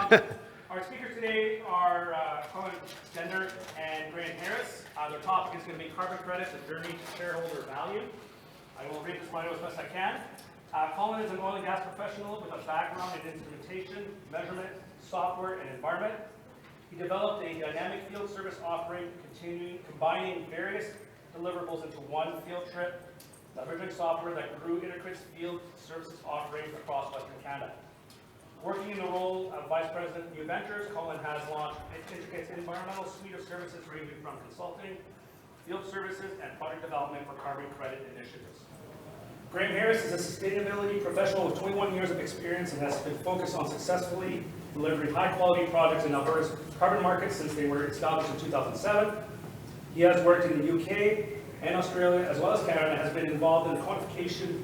Our speakers today are Colin Gendre and Grant Harris. Their topic is going to be carbon credits, a journey to shareholder value. I will read this bio as best I can. Colin is an oil and gas professional with a background in instrumentation, measurement, software, and environment. He developed a dynamic field service offering combining various deliverables into one field trip, leveraging software that grew Intercrit's field services offerings across Western Canada. Working in the role of Vice President of New Ventures, Colin has launched Intercrit's environmental suite of services ranging from consulting, field services, and product development for carbon credit initiatives. Grant Harris is a sustainability professional with 21 years of experience and has been focused on successfully delivering high-quality projects in Alberta's carbon markets since they were established in 2007. He has worked in the UK and Australia, as well as Canada, and has been involved in the quantification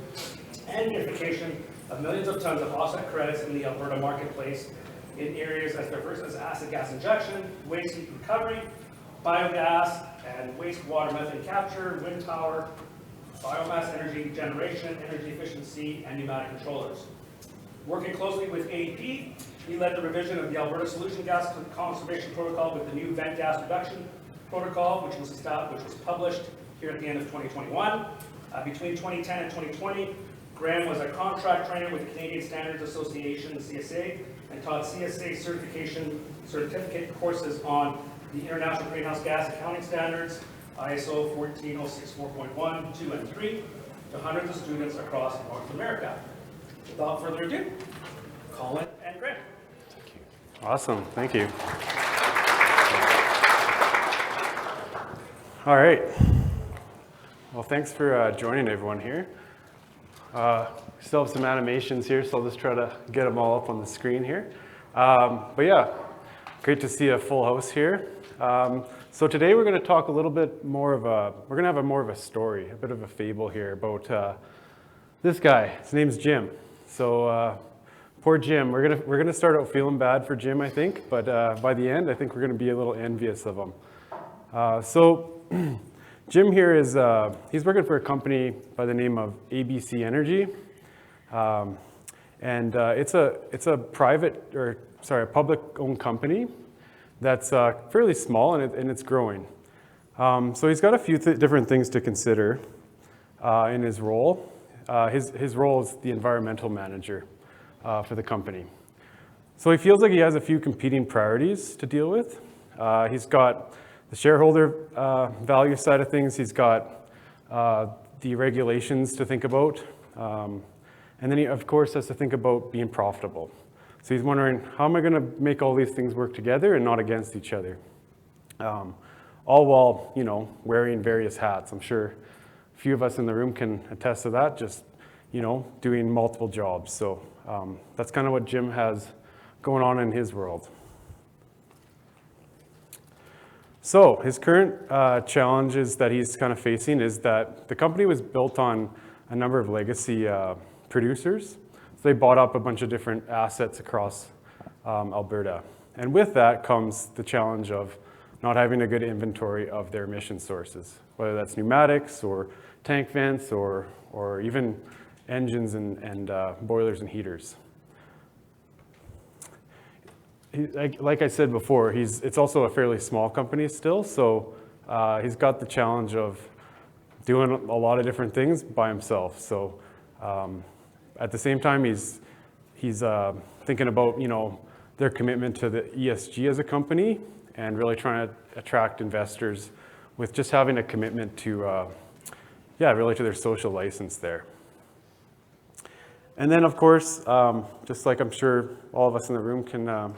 and unification of millions of tons of offset credits in the Alberta marketplace in areas as diverse as acid gas injection, waste heat recovery, biogas and wastewater methane capture, wind power, biomass energy generation, energy efficiency, and pneumatic controllers. Working closely with AEP, he led the revision of the Alberta Solution Gas Conservation Protocol with the new vent gas reduction protocol, which was published here at the end of 2021. Between 2010 and 2020, Graham was a contract trainer with the Canadian Standards Association, the CSA, and taught CSA certificate courses on the International Greenhouse Gas Accounting Standards, ISO 14064.1, 2, and 3, to hundreds of students across North America. Without further ado, Colin and Grant. Thank you. Awesome, thank you. All right. Well, thanks for joining everyone here. Still have some animations here, so I'll just try to get them all up on the screen here. But yeah, great to see a full house here. So today we're going to talk a little bit more of we're going to have more of a story, a bit of a fable here about this guy. His name's Jim. So poor Jim. We're gonna start out feeling bad for Jim, I think, but by the end, I think we're going to be a little envious of him. So Jim here is he's working for a company by the name of ABC Energy, and it's a public-owned company that's fairly small and it's growing. So he's got a few different things to consider in his role. His role is the environmental manager for the company. So he feels like he has a few competing priorities to deal with. He's got the shareholder value side of things. He's got the regulations to think about. And then he, of course, has to think about being profitable. So he's wondering, how am I going to make all these things work together and not against each other? All while, wearing various hats. I'm sure a few of us in the room can attest to that, just, doing multiple jobs. So that's kind of what Jim has going on in his world. So his current challenges that he's kind of facing is that the company was built on a number of legacy producers. So they bought up a bunch of different assets across Alberta. And with that comes the challenge of not having a good inventory of their emission sources, whether that's pneumatics or tank vents or even engines and boilers and heaters. Like I said before, it's also a fairly small company still, so he's got the challenge of doing a lot of different things by himself. So at the same time, he's thinking about their commitment to the ESG as a company and really trying to attract investors with just having a commitment to really to their social license there. And then of course, just like I'm sure all of us in the room can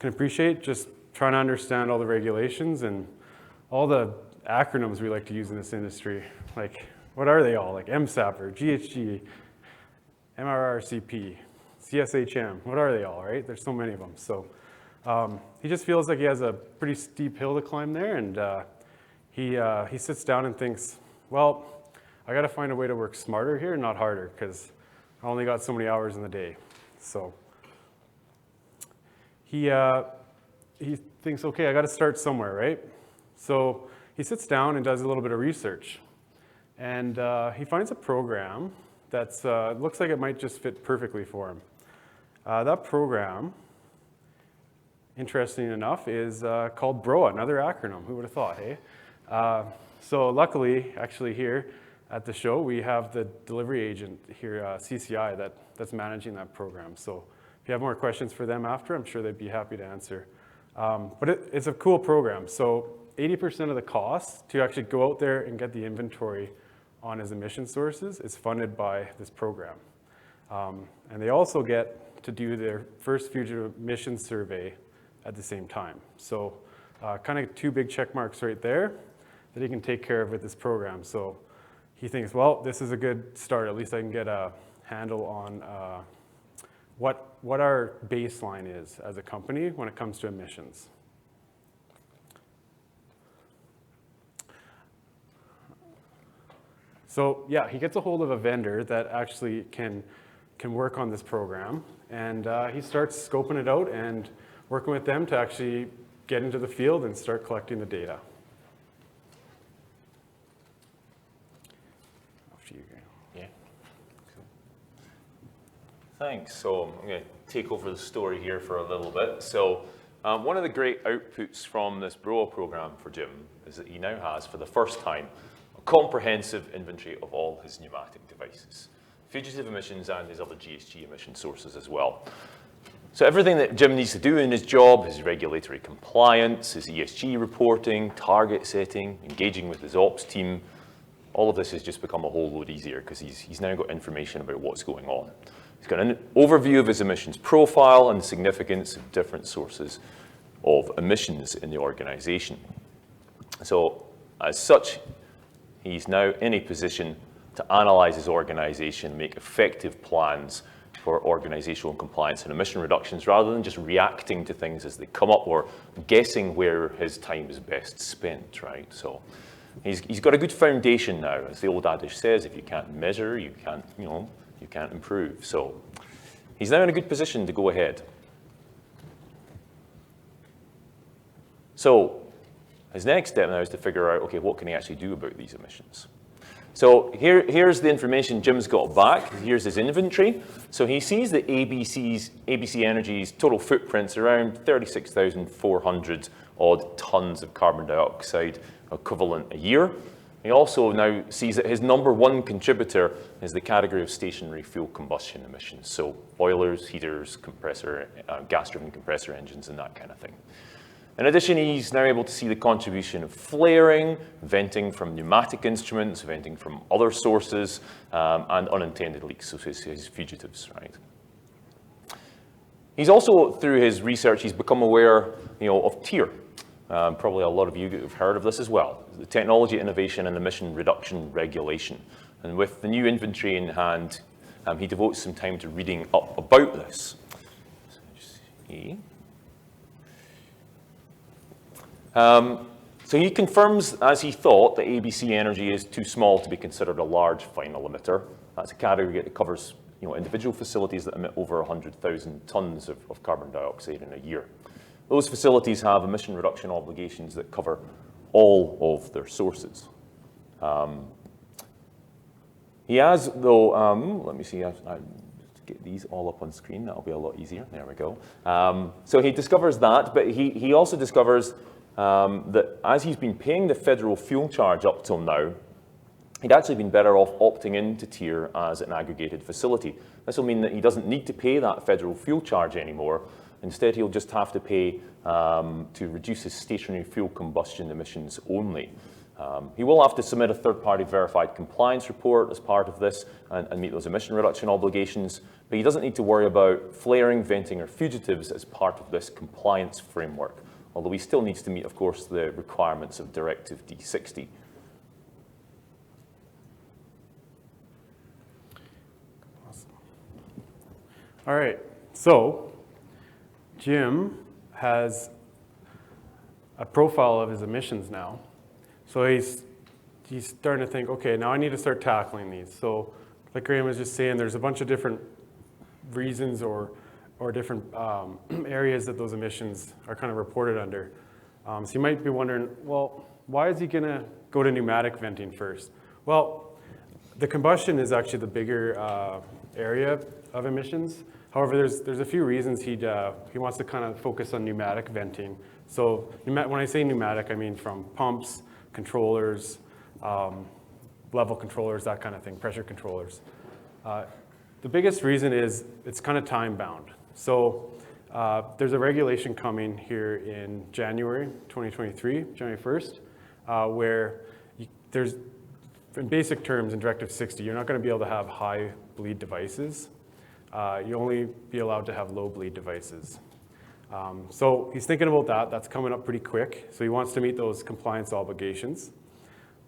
appreciate, just trying to understand all the regulations and all the acronyms we like to use in this industry. Like, what are they all? Like MSAP or GHG, MRRCP, CsHm, what are they all, right? There's so many of them. So he just feels like he has a pretty steep hill to climb there, and he sits down and thinks, well, I gotta find a way to work smarter here, not harder, because I only got so many hours in the day. So he thinks, okay, I gotta start somewhere, right? So he sits down and does a little bit of research. And he finds a program that looks like it might just fit perfectly for him. That program interesting enough, is called BROA, another acronym. Who would have thought, hey? So luckily, actually here at the show, we have the delivery agent here, CCI, that's managing that program. So if you have more questions for them after, I'm sure they'd be happy to answer. But it's a cool program. So 80% of the cost to actually go out there and get the inventory on his emission sources is funded by this program. And they also get to do their first fugitive emissions survey at the same time. So kind of 2 big check marks right there that he can take care of with this program. So he thinks, well, this is a good start. At least I can get a handle on what our baseline is as a company when it comes to emissions. So yeah, he gets a hold of a vendor that actually can work on this program, and he starts scoping it out and working with them to actually get into the field and start collecting the data. After you, Graham. Yeah. Cool. Thanks. So I'm going to take over the story here for a little bit. So one of the great outputs from this BROA program for Jim is that he now has, for the first time, a comprehensive inventory of all his pneumatic devices, fugitive emissions and his other GHG emission sources as well. So everything that Jim needs to do in his job, his regulatory compliance, his ESG reporting, target setting, engaging with his ops team, all of this has just become a whole load easier because he's now got information about what's going on. He's got an overview of his emissions profile and the significance of different sources of emissions in the organization. So as such, he's now in a position to analyze his organization, make effective plans for organizational compliance and emission reductions rather than just reacting to things as they come up or guessing where his time is best spent, right? So he's got a good foundation now. As the old adage says, if you can't measure, you can't improve. So he's now in a good position to go ahead. So his next step now is to figure out, okay, what can he actually do about these emissions? So here's the information Jim's got back. Here's his inventory. So he sees that ABC Energy's total footprint's around 36,400 odd tons of carbon dioxide equivalent a year. He also now sees that his #1 contributor is the category of stationary fuel combustion emissions. So boilers, heaters, gas-driven compressor engines, and that kind of thing. In addition, he's now able to see the contribution of flaring, venting from pneumatic instruments, venting from other sources, and unintended leaks, so his fugitives, right? He's also, through his research, he's become aware, of TIER. Probably a lot of you have heard of this as well, the Technology Innovation and Emission Reduction Regulation. And with the new inventory in hand, he devotes some time to reading up about this. So just see. So he confirms, as he thought, that ABC Energy is too small to be considered a large final emitter. That's a category that covers individual facilities that emit over 100,000 tons of carbon dioxide in a year. Those facilities have emission reduction obligations that cover all of their sources. He has, though, let me see, I get these all up on screen, that'll be a lot easier. There we go. So he discovers that, but he also discovers that as he's been paying the federal fuel charge up till now, he'd actually been better off opting into TIER as an aggregated facility. This will mean that he doesn't need to pay that federal fuel charge anymore. Instead, he'll just have to pay to reduce his stationary fuel combustion emissions only. He will have to submit a third-party verified compliance report as part of this and meet those emission reduction obligations, but he doesn't need to worry about flaring, venting, or fugitives as part of this compliance framework, although he still needs to meet, of course, the requirements of Directive D60. Awesome. All right, so Jim has a profile of his emissions now. So he's starting to think, okay, now I need to start tackling these. So like Graham was just saying, there's a bunch of different reasons or different areas that those emissions are kind of reported under. So you might be wondering, well, why is he going to go to pneumatic venting first? Well, the combustion is actually the bigger area of emissions. However, there's a few reasons he wants to kind of focus on pneumatic venting. So when I say pneumatic, I mean from pumps, controllers, level controllers, that kind of thing, pressure controllers. The biggest reason is it's kind of time bound. So there's a regulation coming here in January 2023, January 1st, where there's, in basic terms, in Directive 60, you're not going to be able to have high bleed devices. You only be allowed to have low bleed devices. So he's thinking about that. That's coming up pretty quick. So he wants to meet those compliance obligations.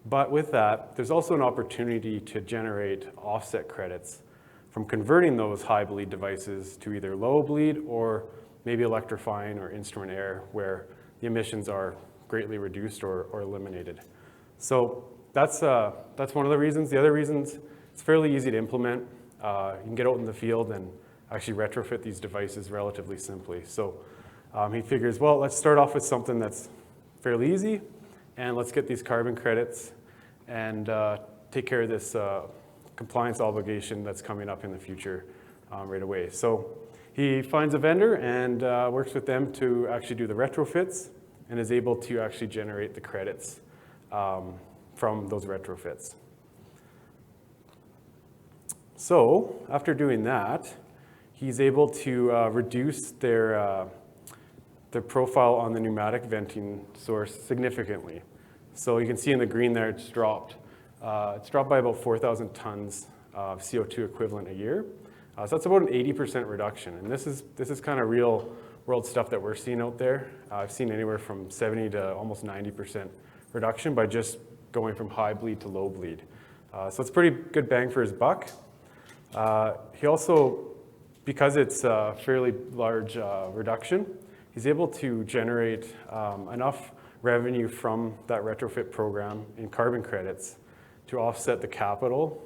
But with that, there's also an opportunity to generate offset credits from converting those high bleed devices to either low bleed or maybe electrifying or instrument air, where the emissions are greatly reduced or eliminated. So that's one of the reasons. The other reasons, it's fairly easy to implement. You can get out in the field and actually retrofit these devices relatively simply. So he figures, well, let's start off with something that's fairly easy, and let's get these carbon credits and take care of this compliance obligation that's coming up in the future right away. So he finds a vendor and works with them to actually do the retrofits and is able to actually generate the credits from those retrofits. So after doing that, he's able to reduce their profile on the pneumatic venting source significantly. So you can see in the green there, it's dropped. It's dropped by about 4,000 tons of CO2 equivalent a year. So that's about an 80% reduction. And this is kind of real world stuff that we're seeing out there. I've seen anywhere from 70 to almost 90% reduction by just going from high bleed to low bleed. So it's pretty good bang for his buck. He also, because it's a fairly large reduction, he's able to generate enough revenue from that retrofit program in carbon credits to offset the capital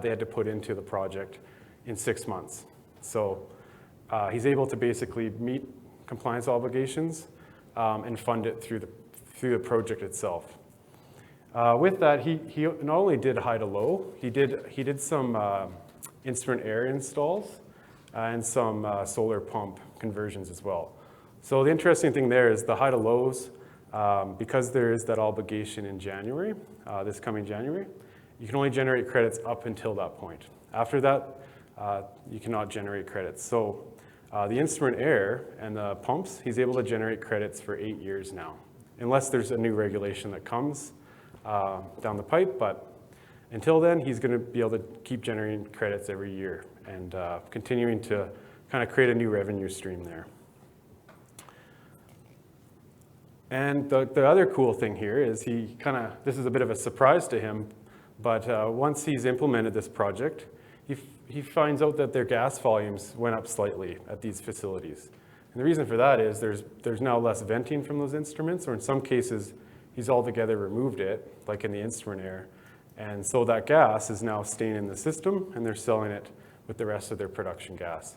they had to put into the project in 6 months. So he's able to basically meet compliance obligations and fund it through the project itself. With that, he not only did high to low, he did some instrument air installs and some solar pump conversions as well. So the interesting thing there is the high to lows, because there is that obligation in January, this coming January, you can only generate credits up until that point. After that, you cannot generate credits. So the instrument air and the pumps, he's able to generate credits for 8 years now, unless there's a new regulation that comes down the pipe. But until then, he's going to be able to keep generating credits every year and continuing to kind of create a new revenue stream there. And the other cool thing here is this is a bit of a surprise to him, but once he's implemented this project, he finds out that their gas volumes went up slightly at these facilities. And the reason for that is there's now less venting from those instruments, or in some cases, he's altogether removed it, like in the instrument air. And so that gas is now staying in the system, and they're selling it with the rest of their production gas,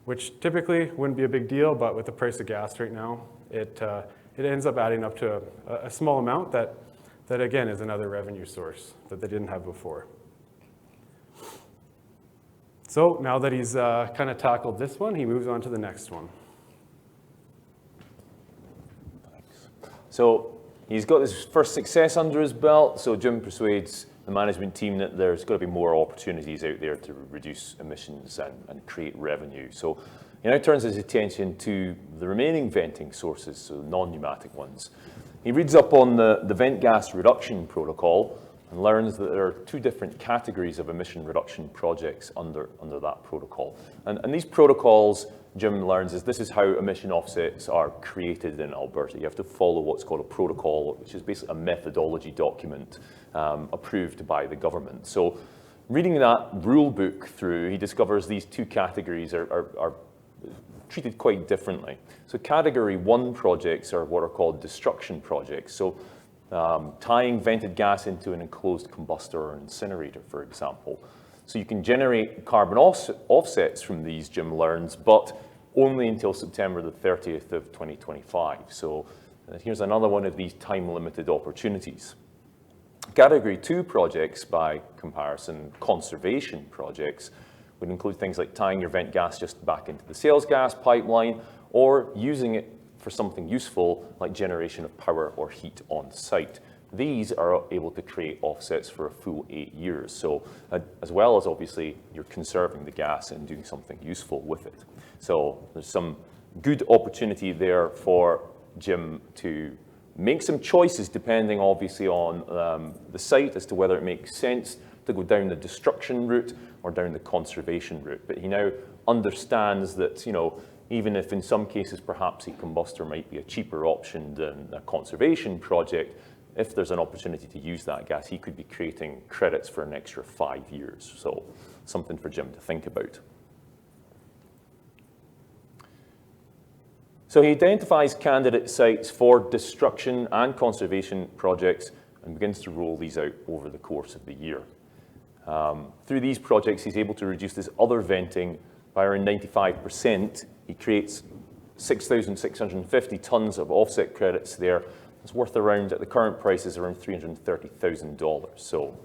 which typically wouldn't be a big deal, but with the price of gas right now, it ends up adding up to a small amount that again is another revenue source that they didn't have before. So now that he's kind of tackled this one, he moves on to the next one. Thanks. So he's got his first success under his belt, so Jim persuades the management team that there's got to be more opportunities out there to reduce emissions and create revenue. So he now turns his attention to the remaining venting sources, so non-pneumatic ones. He reads up on the vent gas reduction protocol and learns that there are 2 different categories of emission reduction projects under that protocol. And these protocols, Jim learns, this is how emission offsets are created in Alberta. You have to follow what's called a protocol, which is basically a methodology document approved by the government. So reading that rule book through, he discovers these 2 categories are treated quite differently. So category 1 projects are what are called destruction projects. So tying vented gas into an enclosed combustor or incinerator, for example. So you can generate carbon offsets from these, Jim learns, but only until September the 30th of 2025. So here's another one of these time-limited opportunities. Category 2 projects, by comparison, conservation projects, would include things like tying your vent gas just back into the sales gas pipeline, or using it for something useful like generation of power or heat on site. These are able to create offsets for a full 8 years. So as well as obviously you're conserving the gas and doing something useful with it. So there's some good opportunity there for Jim to make some choices depending obviously on the site as to whether it makes sense to go down the destruction route or down the conservation route. But he now understands that, you know, even if in some cases perhaps a combustor might be a cheaper option than a conservation project, if there's an opportunity to use that gas, he could be creating credits for an extra 5 years. So something for Jim to think about. So he identifies candidate sites for destruction and conservation projects and begins to roll these out over the course of the year. Through these projects, he's able to reduce this other venting by around 95%. He creates 6,650 tons of offset credits there. It's worth around, at the current prices, around $330,000. So,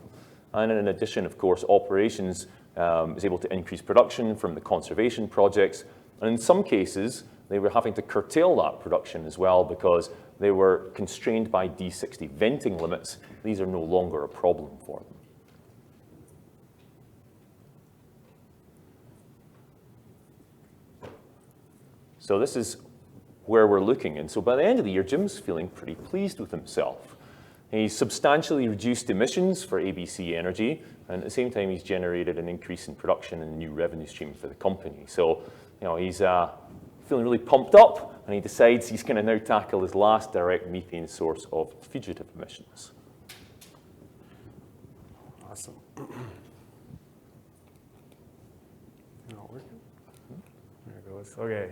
and in addition, of course, operations is able to increase production from the conservation projects. And in some cases, they were having to curtail that production as well because they were constrained by D60 venting limits. These are no longer a problem for them. So this is where we're looking. And so by the end of the year, Jim's feeling pretty pleased with himself. He's substantially reduced emissions for ABC Energy, and at the same time, he's generated an increase in production and a new revenue stream for the company. So, you know, he's feeling really pumped up, and he decides he's going to now tackle his last direct methane source of fugitive emissions. Awesome. Not working? There it goes. Okay.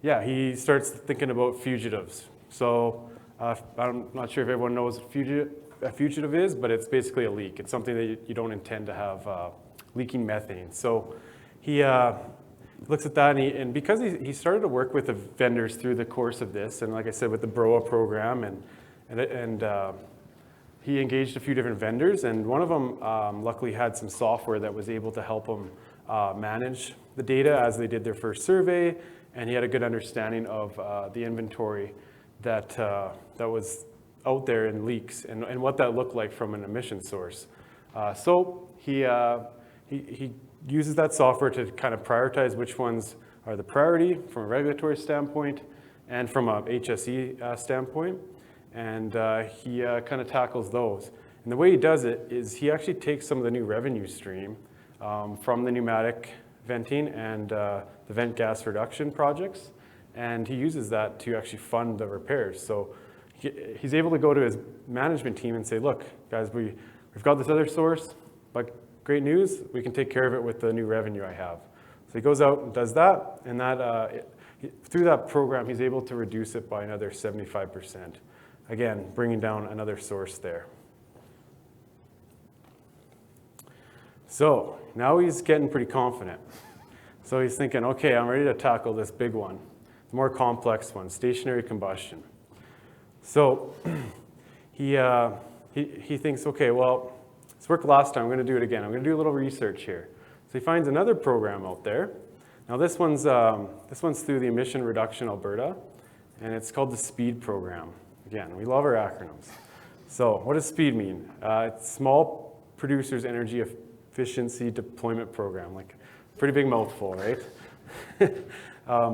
Yeah, he starts thinking about fugitives. So I'm not sure if everyone knows what a fugitive is, but it's basically a leak. It's something that you don't intend to have leaking methane. So he looks at that, and because he started to work with the vendors through the course of this, and like I said, with the BROA program, and he engaged a few different vendors, and one of them luckily had some software that was able to help him manage the data as they did their first survey, and he had a good understanding of the inventory that was out there in leaks and what that looked like from an emission source. So he uses that software to kind of prioritize which ones are the priority from a regulatory standpoint and from a HSE standpoint, and he kind of tackles those. And the way he does it is he actually takes some of the new revenue stream from the pneumatic venting and the vent gas reduction projects, and he uses that to actually fund the repairs. So he's able to go to his management team and say, look, guys, we've got this other source, but great news, we can take care of it with the new revenue I have. So he goes out and does that, and that through that program, he's able to reduce it by another 75%. Again, bringing down another source there. So now he's getting pretty confident. So he's thinking, okay, I'm ready to tackle this big one, the more complex one, stationary combustion. So he thinks, okay, well, this worked last time, I'm going to do it again. I'm going to do a little research here. So he finds another program out there. Now this one's through the Emission Reduction Alberta, and it's called the SPEED program. Again, we love our acronyms. So what does SPEED mean? It's Small Producers Energy Efficiency Deployment Program, like pretty big mouthful, right?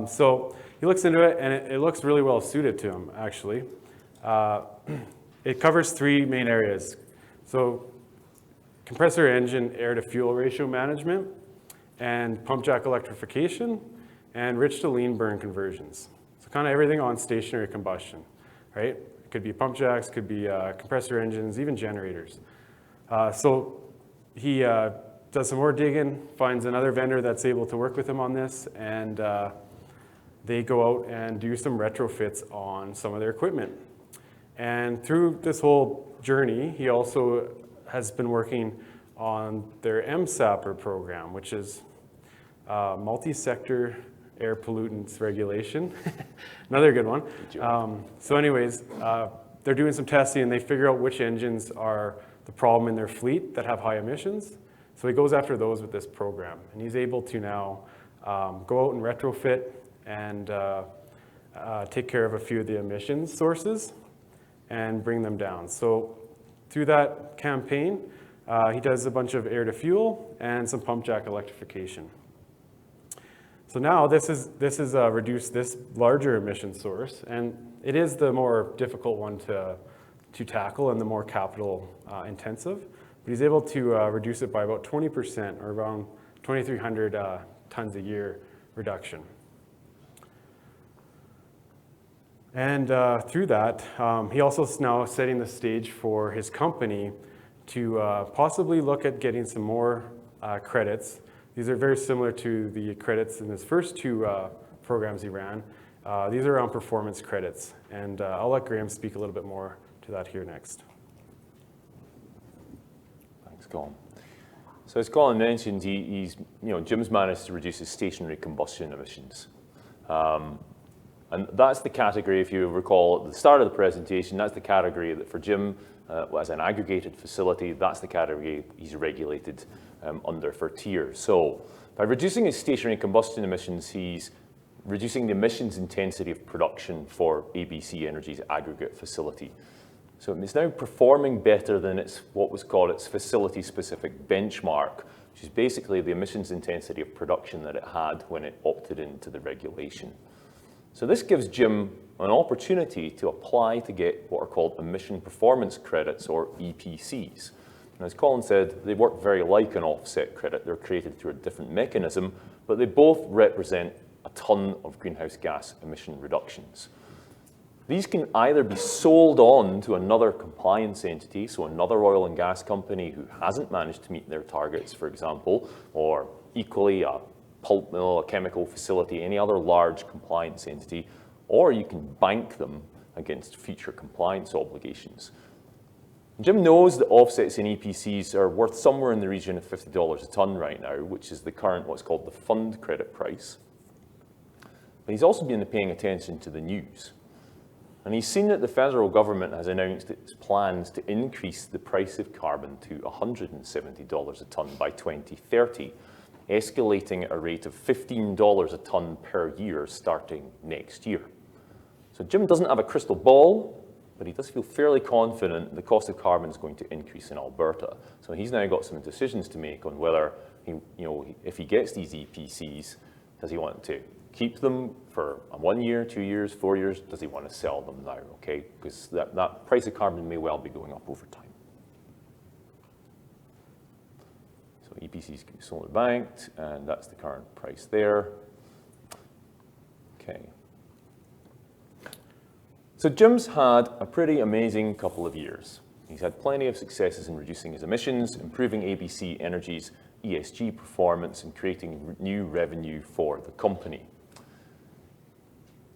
So he looks into it, and it looks really well suited to him, actually. It covers three main areas. So compressor engine air-to-fuel ratio management, and pump jack electrification, and rich to lean burn conversions. So kind of everything on stationary combustion, right? It could be pump jacks, could be compressor engines, even generators. So he does some more digging, finds another vendor that's able to work with him on this, and they go out and do some retrofits on some of their equipment. And through this whole journey, he also has been working on their MSAPR program, which is multi-sector air pollutants regulation. Another good one. So anyways, they're doing some testing, and they figure out which engines are the problem in their fleet that have high emissions. So he goes after those with this program, and he's able to now go out and retrofit and take care of a few of the emissions sources and bring them down. So through that campaign, he does a bunch of air-to-fuel and some pump jack electrification. So now this is reduced this larger emission source, and it is the more difficult one to tackle and the more capital intensive. But he's able to reduce it by about 20%, or around 2,300 tons a year reduction. And through that, he also is now setting the stage for his company to possibly look at getting some more credits. These are very similar to the credits in his first two programs he ran. These are around performance credits, and I'll let Graham speak a little bit more to that here next. Thanks, Colin. So as Colin mentioned, Jim's managed to reduce his stationary combustion emissions. And that's the category, if you recall at the start of the presentation, that's the category that for Jim, as an aggregated facility, that's the category he's regulated under for tiers. So by reducing his stationary combustion emissions, he's reducing the emissions intensity of production for ABC Energy's aggregate facility. So it's now performing better than what was called its facility-specific benchmark, which is basically the emissions intensity of production that it had when it opted into the regulation. So this gives Jim an opportunity to apply to get what are called emission performance credits, or EPCs. And as Colin said, they work very like an offset credit. They're created through a different mechanism, but they both represent a ton of greenhouse gas emission reductions. These can either be sold on to another compliance entity, so another oil and gas company who hasn't managed to meet their targets, for example, or equally a pulp mill, a chemical facility, any other large compliance entity, or you can bank them against future compliance obligations. Jim knows that offsets in EPCs are worth somewhere in the region of $50 a tonne right now, which is the current what's called the fund credit price. But he's also been paying attention to the news. And he's seen that the federal government has announced its plans to increase the price of carbon to $170 a tonne by 2030, escalating at a rate of $15 a tonne per year starting next year. So Jim doesn't have a crystal ball, but he does feel fairly confident the cost of carbon is going to increase in Alberta. So he's now got some decisions to make on whether, if he gets these EPCs, does he want to keep them for 1 year, 2 years, 4 years? Does he want to sell them now, okay? Because that price of carbon may well be going up over time. So EPCs can be solar banked, and that's the current price there. Okay. So Jim's had a pretty amazing couple of years. He's had plenty of successes in reducing his emissions, improving ABC Energy's ESG performance, and creating new revenue for the company.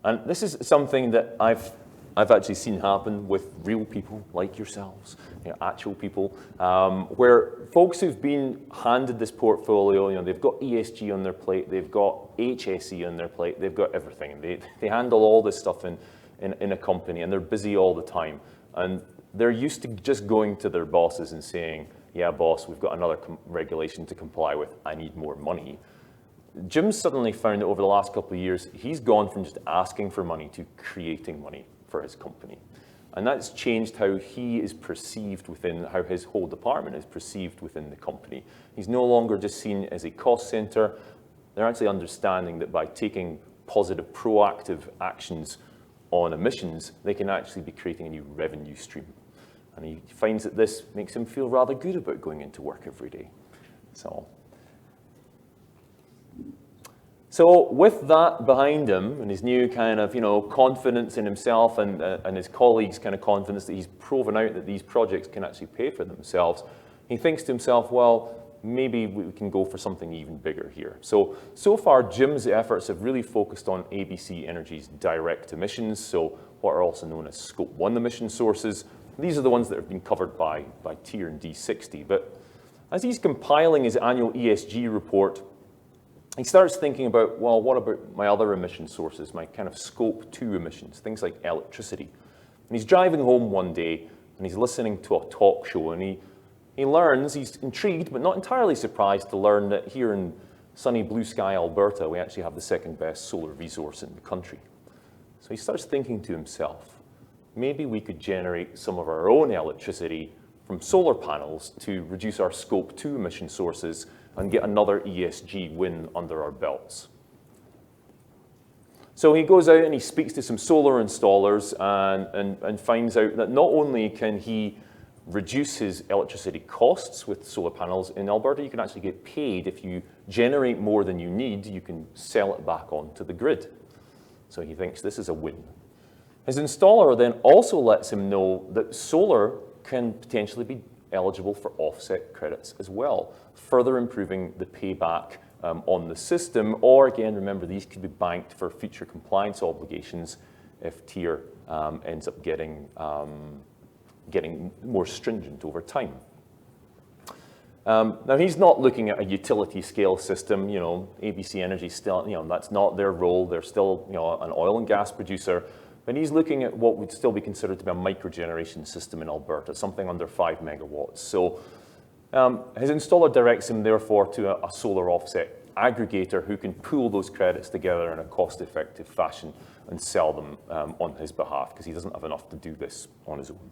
And this is something that I've actually seen happen with real people like yourselves, actual people, where folks who've been handed this portfolio, they've got ESG on their plate, they've got HSE on their plate, they've got everything. They handle all this stuff in a company, and they're busy all the time. And they're used to just going to their bosses and saying, yeah, boss, we've got another regulation to comply with, I need more money. Jim's suddenly found that over the last couple of years, he's gone from just asking for money to creating money for his company. And that's changed how he is perceived how his whole department is perceived within the company. He's no longer just seen as a cost center. They're actually understanding that by taking positive, proactive actions on emissions, they can actually be creating a new revenue stream. And he finds that this makes him feel rather good about going into work every day. So with that behind him, and his new kind of, confidence in himself and his colleagues' kind of confidence that he's proven out that these projects can actually pay for themselves, he thinks to himself, well, maybe we can go for something even bigger here. So far, Jim's efforts have really focused on ABC Energy's direct emissions, so what are also known as Scope 1 emission sources. These are the ones that have been covered by Tier and D60. But as he's compiling his annual ESG report, he starts thinking about, well, what about my other emission sources, my kind of Scope 2 emissions, things like electricity. And he's driving home one day, and he's listening to a talk show, and he learns, he's intrigued but not entirely surprised to learn that here in sunny blue sky Alberta, we actually have the second best solar resource in the country. So he starts thinking to himself, maybe we could generate some of our own electricity from solar panels to reduce our Scope 2 emission sources and get another ESG win under our belts. So he goes out and he speaks to some solar installers and finds out that not only can he reduce his electricity costs with solar panels, in Alberta you can actually get paid if you generate more than you need, you can sell it back onto the grid. So he thinks this is a win. His installer then also lets him know that solar can potentially be eligible for offset credits as well, further improving the payback on the system, or again, remember, these could be banked for future compliance obligations if TIER ends up getting more stringent over time. Now, he's not looking at a utility scale system, ABC Energy still, that's not their role. They're still, an oil and gas producer. But he's looking at what would still be considered to be a microgeneration system in Alberta, something under 5 megawatts. So his installer directs him, therefore, to a solar offset aggregator who can pool those credits together in a cost-effective fashion and sell them on his behalf, because he doesn't have enough to do this on his own.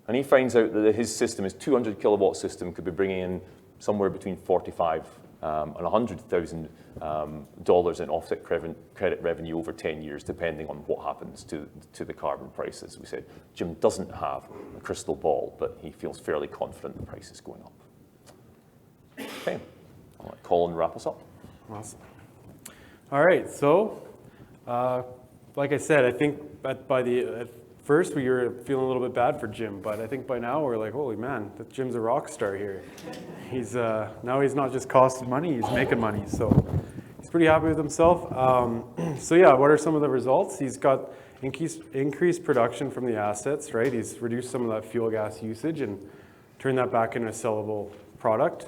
And he finds out that his system, his 200 kilowatt system, could be bringing in somewhere between $45,000 and $100,000 in offset credit revenue over 10 years, depending on what happens to the carbon price. As we said, Jim doesn't have a crystal ball, but he feels fairly confident the price is going up. Okay, I'll let Colin wrap us up. Awesome. All right, so like I said, I think at first we were feeling a little bit bad for Jim, but I think by now we're like, holy man, that Jim's a rock star here. He's now he's not just costing money, he's making money. So he's pretty happy with himself. So yeah, what are some of the results? He's got increased production from the assets, right? He's reduced some of that fuel gas usage and turned that back into a sellable product.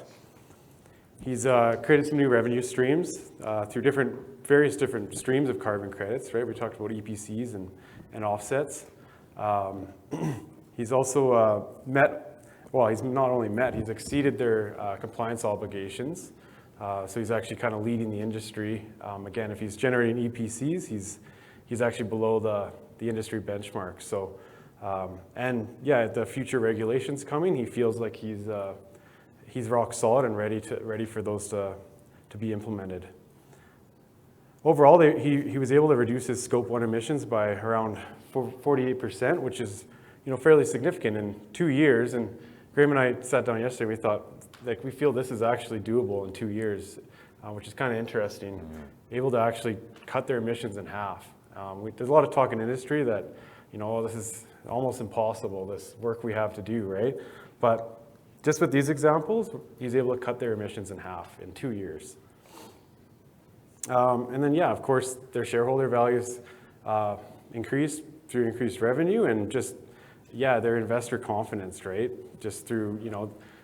He's created some new revenue streams through various different streams of carbon credits, right? We talked about EPCs and offsets. He's also he's not only met, he's exceeded their compliance obligations. So he's actually kind of leading the industry. Again, if he's generating EPCs, he's actually below the industry benchmark. So, and yeah, the future regulations coming, he feels like he's rock solid and ready for those to be implemented. Overall, he was able to reduce his Scope 1 emissions by around 48%, which is fairly significant in 2 years. And Graham and I sat down yesterday. We thought, we feel this is actually doable in 2 years, which is kind of interesting. Mm-hmm. Able to actually cut their emissions in half. There's a lot of talk in industry that this is almost impossible. This work we have to do, right? But just with these examples, he's able to cut their emissions in half in 2 years. And then, yeah, of course, their shareholder values increased through increased revenue and just, their investor confidence, right? Just through,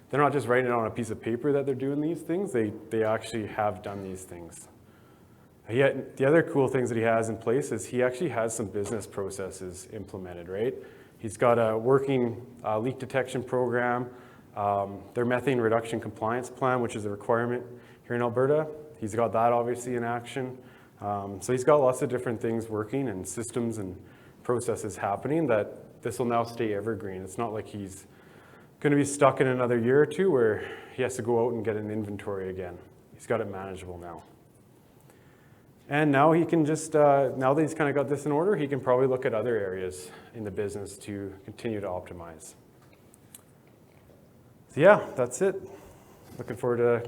they're not just writing it on a piece of paper that they're doing these things. They actually have done these things. The other cool things that he has in place is he actually has some business processes implemented, right? He's got a working leak detection program, their methane reduction compliance plan, which is a requirement here in Alberta. He's got that obviously in action. So he's got lots of different things working and systems and processes happening that this will now stay evergreen. It's not like he's going to be stuck in another year or two where he has to go out and get an inventory again. He's got it manageable now. And now he can just, now that he's kind of got this in order, he can probably look at other areas in the business to continue to optimize. So yeah, that's it. Looking forward to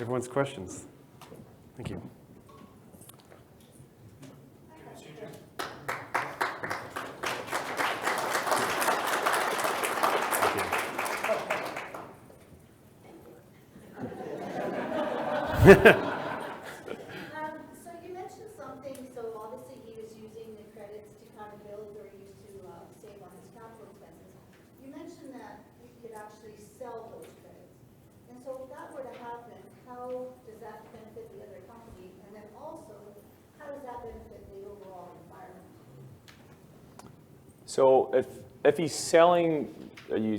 everyone's questions. Thank you. So you mentioned something, so obviously he was using the credits to kind of build or use to save on his capital expenses. You mentioned that you could actually sell those credits. And so if that were to happen, how does that benefit the other company? And then also, how does that benefit the overall environment? So if he's selling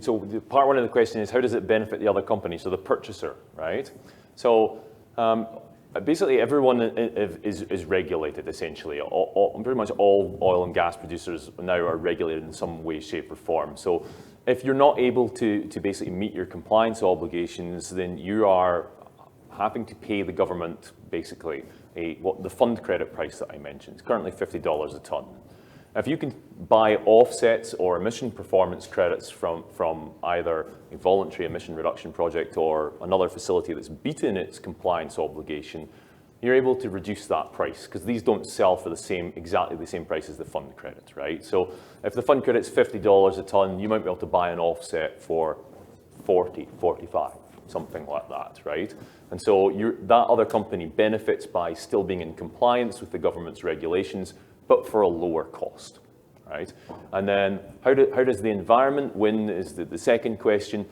so part one of the question is, how does it benefit the other company, so the purchaser, right? So basically everyone is regulated essentially. Pretty much all oil and gas producers now are regulated in some way, shape or form. So if you're not able to basically meet your compliance obligations, then you are having to pay the government basically the fund credit price that I mentioned. It's currently $50 a ton. If you can buy offsets or emission performance credits from either a voluntary emission reduction project or another facility that's beaten its compliance obligation, you're able to reduce that price, because these don't sell for exactly the same price as the fund credit, right? So if the fund credit's $50 a ton, you might be able to buy an offset for 40, 45, something like that, right? And so that other company benefits by still being in compliance with the government's regulations, but for a lower cost, right? And then how does the environment win is the second question.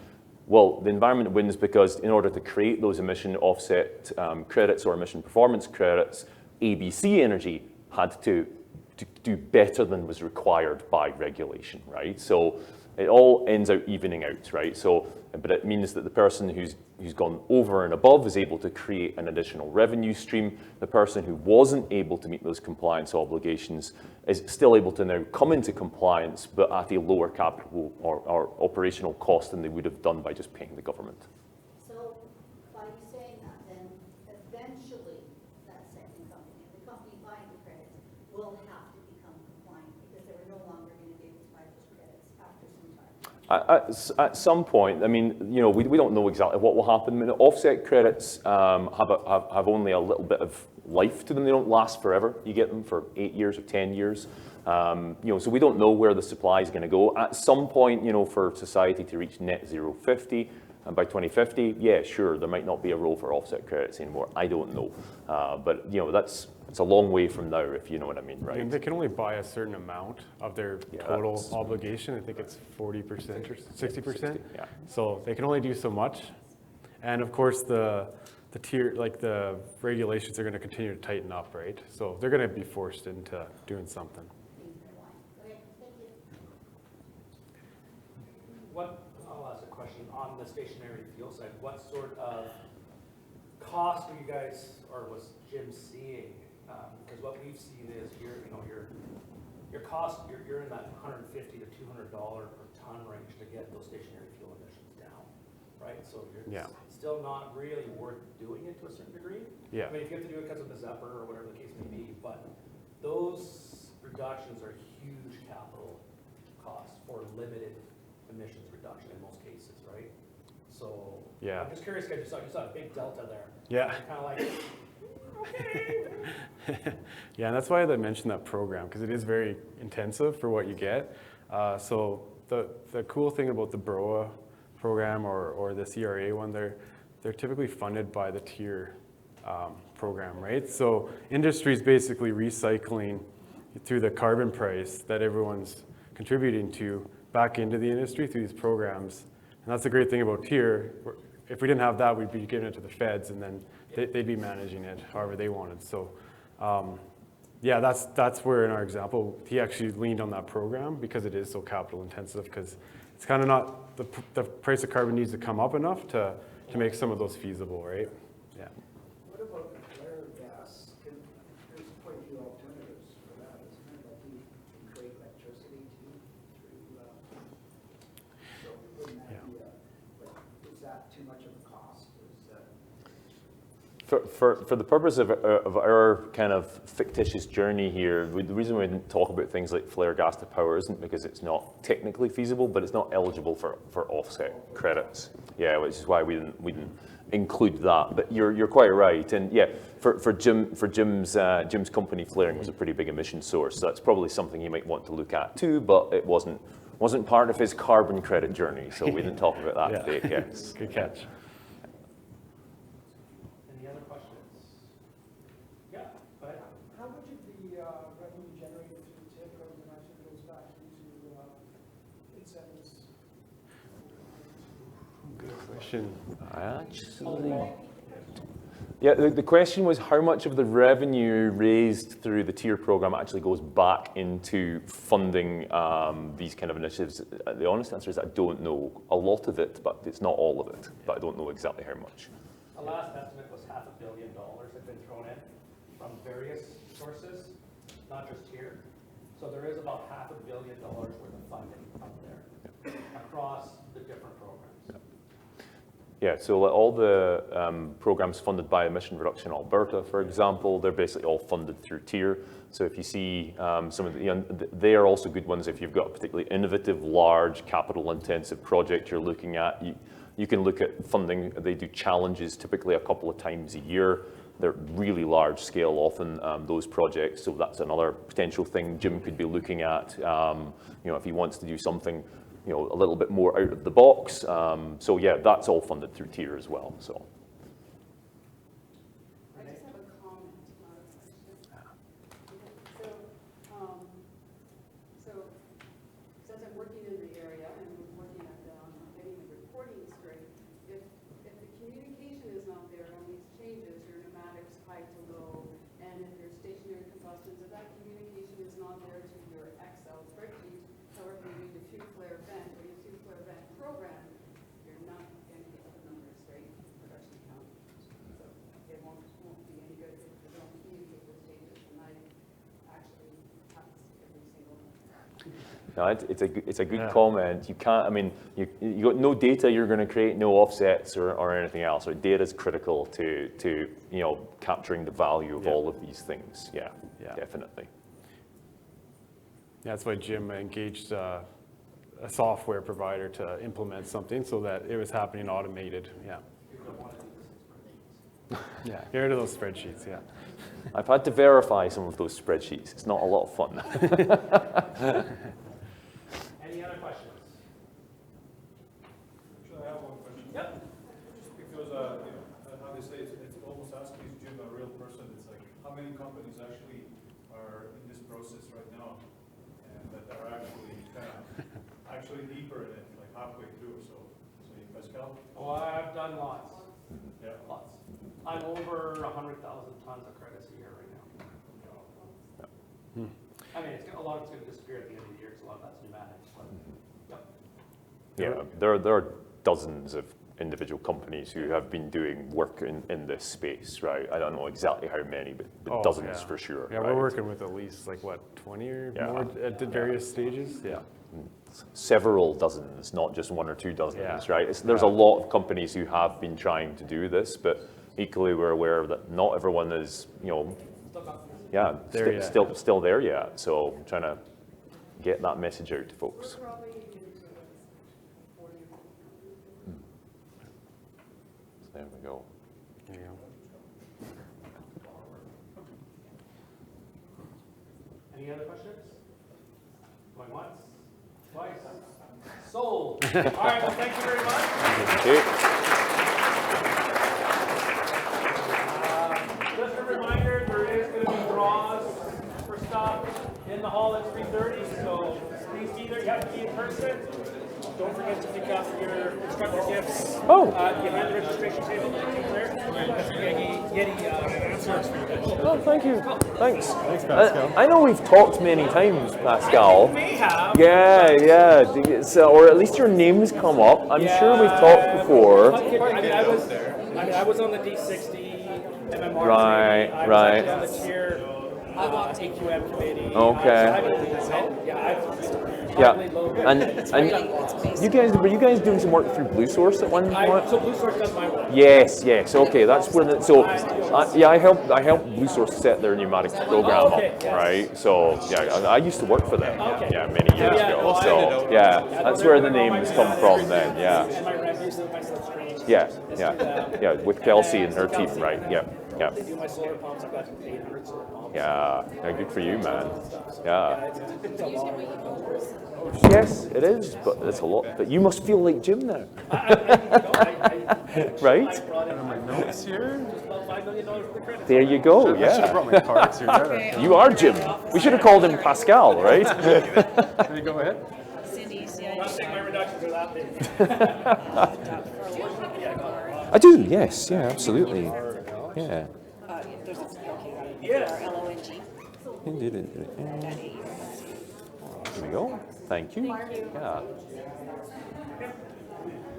Well, the environment wins because in order to create those emission offset credits or emission performance credits, ABC Energy had to do better than was required by regulation, right? So it all ends out evening out, right? So, but it means that the person who's gone over and above is able to create an additional revenue stream. The person who wasn't able to meet those compliance obligations is still able to now come into compliance, but at a lower capital or operational cost than they would have done by just paying the government. So by you saying that, then eventually that second company, the company buying the credits, will have to become compliant because they were no longer going to be able to buy those credits after some time. At some point, I mean, you know, we don't know exactly what will happen. I mean, offset credits have only a little bit of life to them. They don't last forever. You get them for 8 years or 10 years. You know, so we don't know where the supply is going to go. At some point, you know, for society to reach net zero 50, and by 2050, yeah, sure, there might not be a role for offset credits anymore. I don't know. But, you know, it's a long way from now, if you know what I mean, right? And they can only buy a certain amount of their total obligation. I think it's 40% or 60%. Yeah. So they can only do so much. And of course, the tier, like the regulations are going to continue to tighten up, right? So they're going to be forced into doing something. Okay, thank you. I'll ask a question on the stationary fuel side. What sort of cost are you guys, or was Jim seeing? Because what we've seen is your cost, you're in that $150 to $200 per ton range to get those stationary fuel emissions down, right? So it's still not really worth doing it to a certain degree. Yeah. I mean, if you have to do it because of the Zephyr or whatever the case may be, but those reductions are huge capital costs for limited emissions reduction in most cases, right? So I'm just curious, because you saw a big delta there. Yeah. Kind of like, okay. Yeah, and that's why I mentioned that program, because it is very intensive for what you get. So the cool thing about the BROA program or the CRA one, they're typically funded by the tier program, right? So industry's basically recycling through the carbon price that everyone's contributing to back into the industry through these programs. And that's the great thing about tier. If we didn't have that, we'd be giving it to the feds, and then they'd be managing it however they wanted. So yeah, that's where in our example, he actually leaned on that program because it is so capital intensive, because it's kind of not, the price of carbon needs to come up enough to make some of those feasible, right? Yeah. What about the flare gas? There's quite a few alternatives for that, isn't there? Like you can create electricity too through, so wouldn't that be is that too much of a cost? For the purpose of our kind of fictitious journey here, the reason we didn't talk about things like flare gas to power isn't because it's not technically feasible, but it's not eligible for offset credits. Yeah, which is why we didn't include that. But you're quite right, and yeah, for Jim's company, flaring was a pretty big emission source. So that's probably something you might want to look at too, but it wasn't part of his carbon credit journey, so we didn't talk about that today. Yes. Good catch. How much of the revenue generated through the tip program actually goes back into incentives? Good question. Actually, Yeah, the question was how much of the revenue raised through the tier program actually goes back into funding these kind of initiatives. The honest answer is I don't know. A lot of it, but it's not all of it. But I don't know exactly how much. The last estimate was $500 million had been thrown in from various sources, not just here. So there is about $500 million worth of funding up there across the different programs. Yeah, so like all the programs funded by Emission Reduction Alberta, for example, they're basically all funded through tier. So if you see some of they are also good ones if you've got a particularly innovative, large, capital-intensive project you're looking at. You can look at funding. They do challenges typically a couple of times a year. They're really large scale often, those projects. So that's another potential thing Jim could be looking at, if he wants to do something a little bit more out of the box. So yeah, that's all funded through tier as well. So. I just have a comment, not a question. So since I'm working in the area and working at getting the reporting straight, if the communication is not there on these changes, your pneumatics high to low, and if your stationary combustions, if that communication is not there to your Excel spreadsheet, however you do the fuel flare vent or your fuel flare vent program, you're not going to get the numbers straight, production count. So it won't be any good if you don't communicate those changes. And I actually happens every single month. No, it's a good comment. You can't. I mean, you got no data. You're going to create no offsets or anything else. So data is critical to capturing the value of all of these things. Yeah, definitely. Yeah, that's why Jim engaged a software provider to implement something so that it was happening automated. Yeah. Yeah, get rid of those spreadsheets. Yeah. I've had to verify some of those spreadsheets. It's not a lot of fun. Any other questions? Actually, I have one question. Yep. Just because, how they say, it's almost asking is Jim a real person. It's like, how many companies actually are in this process right now? And that are actually actually deeper in it, like halfway through or so. So you, Pascal? Oh, I've done lots. Yeah. Lots. I'm over 100,000 tons of credits a year right now. I mean, a lot of it's going to disappear at the end of the year because a lot of that's pneumatics. But, Yeah, there are dozens of individual companies who have been doing work in this space, right? I don't know exactly how many, but dozens for sure. Yeah, right? we're working with at least 20 or more at the various stages. Yeah. Several dozens, not just one or two dozens, Yeah. right? There's a lot of companies who have been trying to do this, but equally we're aware that not everyone is, still there yet. So I'm trying to get that message out to folks. We're probably into 40 or 50. There we go. There you go. Any other questions? Going once? Twice? Sold. All right, well, thank you very much. Okay. Just a reminder, there is going to be draws for stuff in the hall at 3:30, so please be there. You have to be in person. Don't forget to pick up your instructor gifts behind the registration table. Yeti answers for you guys. Oh, thank you. Thanks. Thanks, Pascal. I know we've talked many times, Pascal. You may have. Yeah. So, or at least your name's come up. I'm sure we've talked before. I was on the D60 MMR. Right. I was on the tier AQM committee. And were you guys doing some work through Blue Source at one point? So Blue Source does my work. Yes. Okay, that's where I helped Blue Source set their pneumatics program up, right? So I used to work for them, many years ago. So that's where the name has come from then. And my rep uses my substrate. Yeah, with Kelsey and her team, right? Yeah. They do my solar pumps. I've got 800 solar pumps. Yeah, good for you, man. Yeah. It's a lot of work. Yes, it is, but it's a lot. But you must feel like Jim now, right? I brought in My notes here. just about $5 million worth of credits. There you go. I should have Yeah, brought my cards here. you are Jim. We should have called him Pascal, right? There you go ahead. Cindy, Not saying my reductions are that big. I do. Yes. Yeah. Absolutely. Yeah. There's a, okay, yes. Our LONG. There we go. Thank you. Yeah.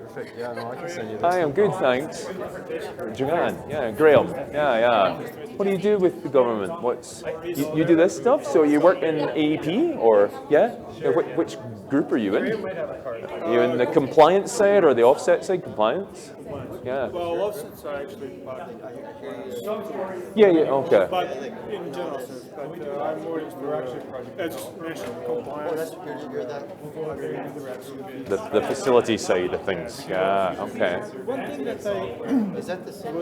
Perfect. Yeah, no, I can send you this. Hi, I'm good, thanks. Joanne, yeah, Graham, yeah. What do you do with the government? You do this stuff? So you work in AEP or which group are you in? Are you in the compliance side or the offset side? Compliance? Yeah. Well, offsets are actually part Yeah, okay. but in general sense, but I'm more into national compliance. The facility side of things. Yeah, okay. One thing that I Is that the same?